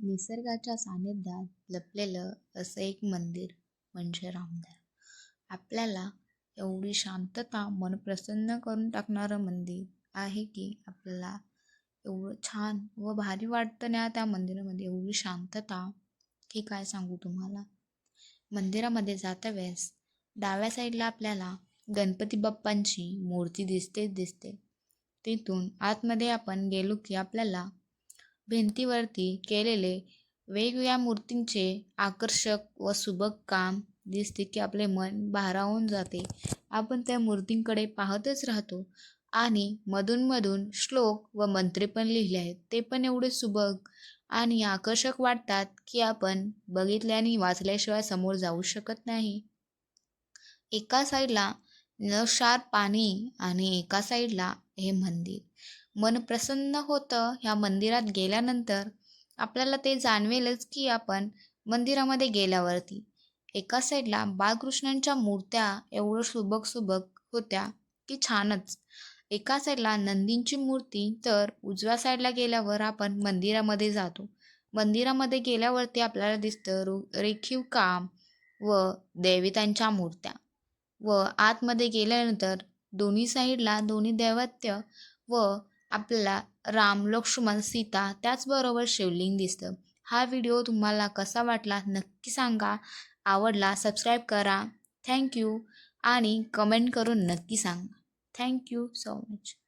निसर्गाच्या सानिध्यात लपलेलं असं एक मंदिर म्हणजे रामदेव. आपल्याला एवढी शांतता, मन प्रसन्न करून टाकणारं मंदिर आहे की आपल्याला एवढं छान व भारी वाटतं ना त्या मंदिरामध्ये. एवढी शांतता की काय सांगू तुम्हाला. मंदिरामध्ये जाता वेळेस डाव्या साईडला आपल्याला गणपती बाप्पांची मूर्ती दिसते. तिथून आतमध्ये आपण गेलो की आपल्याला भिंतीवरती केलेले वेगवेगळ्या मूर्तींचे आकर्षक व सुबक काम दिसते की आपले मन भारावून जाते. आपण त्या मूर्तींकडे पाहतच राहतो आणि मधून श्लोक व मंत्रे पण लिहिले आहेत. ते पण एवढे सुबक आणि आकर्षक वाटतात की आपण बघितल्याने वाचल्याशिवाय समोर जाऊ शकत नाही. एका साईडला नळशार पाणी आणि एका साईडला हे मंदिर. मन प्रसन्न होतं ह्या मंदिरात गेल्यानंतर. आपल्याला ते जाणवेलच की आपण मंदिरामध्ये गेल्यावरती. एका साईडला बाळकृष्णांच्या मूर्त्या एवढं सुबक होत्या की छानच. एका साईडला नंदींची मूर्ती, तर उजव्या साईडला गेल्यावर आपण मंदिरामध्ये जातो. मंदिरामध्ये गेल्यावरती आपल्याला दिसतं रेखीव काम व देवतांच्या मूर्त्या. व आतमध्ये गेल्यानंतर दोन्ही साईडला दोन्ही दैवत्य व आपल्याला राम, लक्ष्मण, सीता त्याचबरोबर शिवलिंग दिसतं. हा व्हिडिओ तुम्हाला कसा वाटला नक्की सांगा. आवडला सबस्क्राईब करा. थँक्यू आणि कमेंट करून नक्की सांगा. Thank you so much.